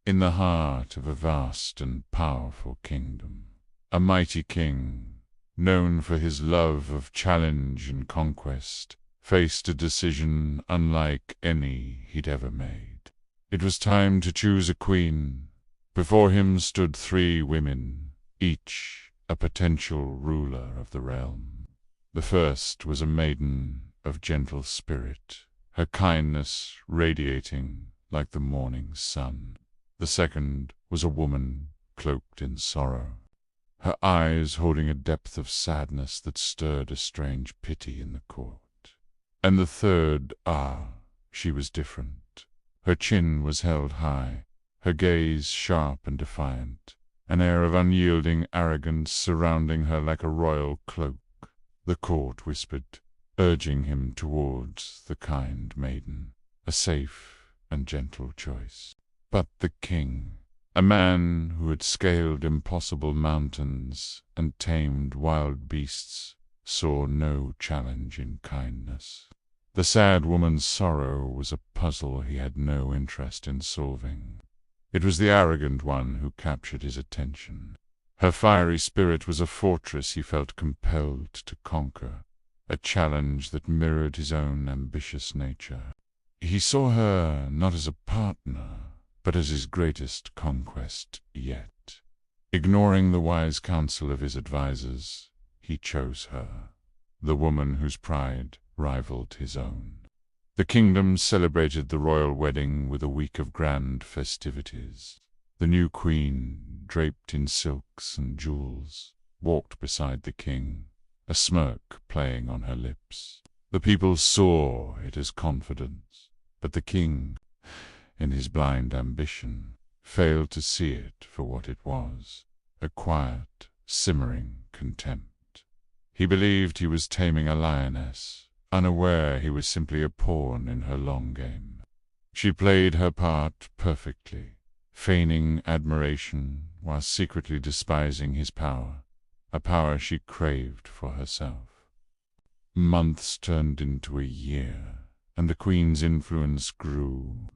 in the heart of a vast and powerful kingdom. A mighty king, known for his love of challenge and conquest, faced a decision unlike any he'd ever made. It was time to choose a queen. Before him stood 3 women, each a potential ruler of the realm. The first was a maiden of gentle spirit, her kindness radiating like the morning sun. The second was a woman cloaked in sorrow, her eyes holding a depth of sadness that stirred a strange pity in the court. And the third, she was different. Her chin was held high, her gaze sharp and defiant, an air of unyielding arrogance surrounding her like a royal cloak. The court whispered, urging him towards the kind maiden, a safe and gentle choice. But the king, a man who had scaled impossible mountains and tamed wild beasts, saw no challenge in kindness. The sad woman's sorrow was a puzzle he had no interest in solving. It was the arrogant one who captured his attention. Her fiery spirit was a fortress he felt compelled to conquer, a challenge that mirrored his own ambitious nature. He saw her not as a partner, but as his greatest conquest yet. Ignoring the wise counsel of his advisers, he chose her, the woman whose pride rivaled his own. The kingdom celebrated the royal wedding with a week of grand festivities. The new queen, draped in silks and jewels, walked beside the king, a smirk playing on her lips. The people saw it as confidence, but the king, in his blind ambition, failed to see it for what it was, a quiet, simmering contempt. He believed he was taming a lioness, unaware he was simply a pawn in her long game. She played her part perfectly, feigning admiration while secretly despising his power, a power she craved for herself. Months turned into a year, and the queen's influence grew.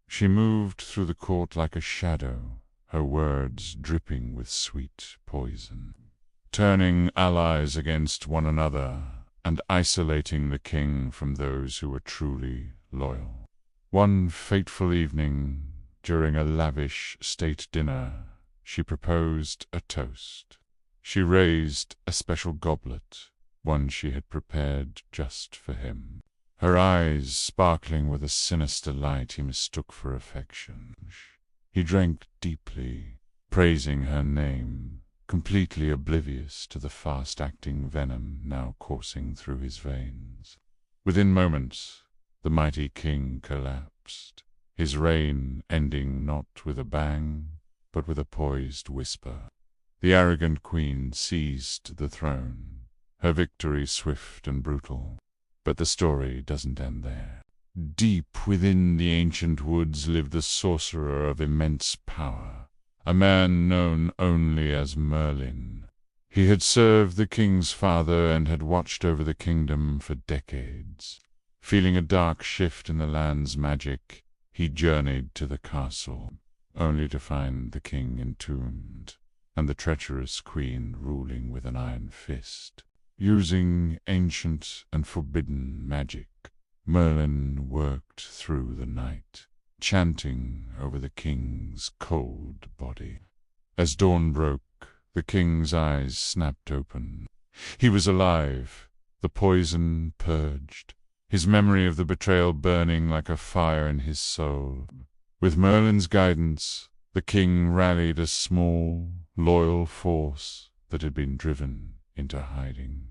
She moved through the court like a shadow, her words dripping with sweet poison, turning allies against one another and isolating the king from those who were truly loyal. One fateful evening, during a lavish state dinner, she proposed a toast. She raised a special goblet, one she had prepared just for him, her eyes sparkling with a sinister light he mistook for affection. He drank deeply, praising her name, completely oblivious to the fast-acting venom now coursing through his veins. Within moments, the mighty king collapsed, his reign ending not with a bang, but with a poised whisper. The arrogant queen seized the throne, her victory swift and brutal. But the story doesn't end there. Deep within the ancient woods lived a sorcerer of immense power, a man known only as Merlin. He had served the king's father and had watched over the kingdom for decades. Feeling a dark shift in the land's magic, he journeyed to the castle, only to find the king entombed, and the treacherous queen ruling with an iron fist. Using ancient and forbidden magic, Merlin worked through the night, chanting over the king's cold body. As dawn broke, the king's eyes snapped open. He was alive, the poison purged, his memory of the betrayal burning like a fire in his soul. With Merlin's guidance, the king rallied a small, loyal force that had been driven into hiding.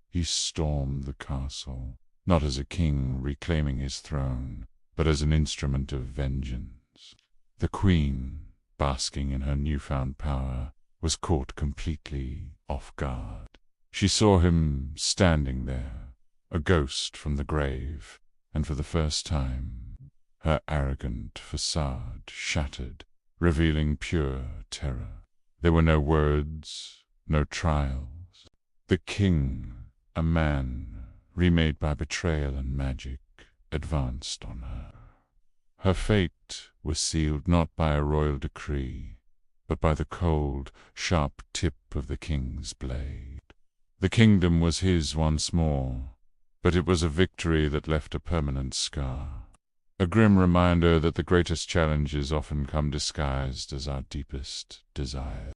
He stormed the castle, not as a king reclaiming his throne, but as an instrument of vengeance. The queen, basking in her newfound power, was caught completely off guard. She saw him standing there, a ghost from the grave, and for the first time, her arrogant facade shattered, revealing pure terror. There were no words, no trials. The king, a man remade by betrayal and magic, advanced on her. Her fate was sealed not by a royal decree, but by the cold, sharp tip of the king's blade. The kingdom was his once more, but it was a victory that left a permanent scar. A grim reminder that the greatest challenges often come disguised as our deepest desires.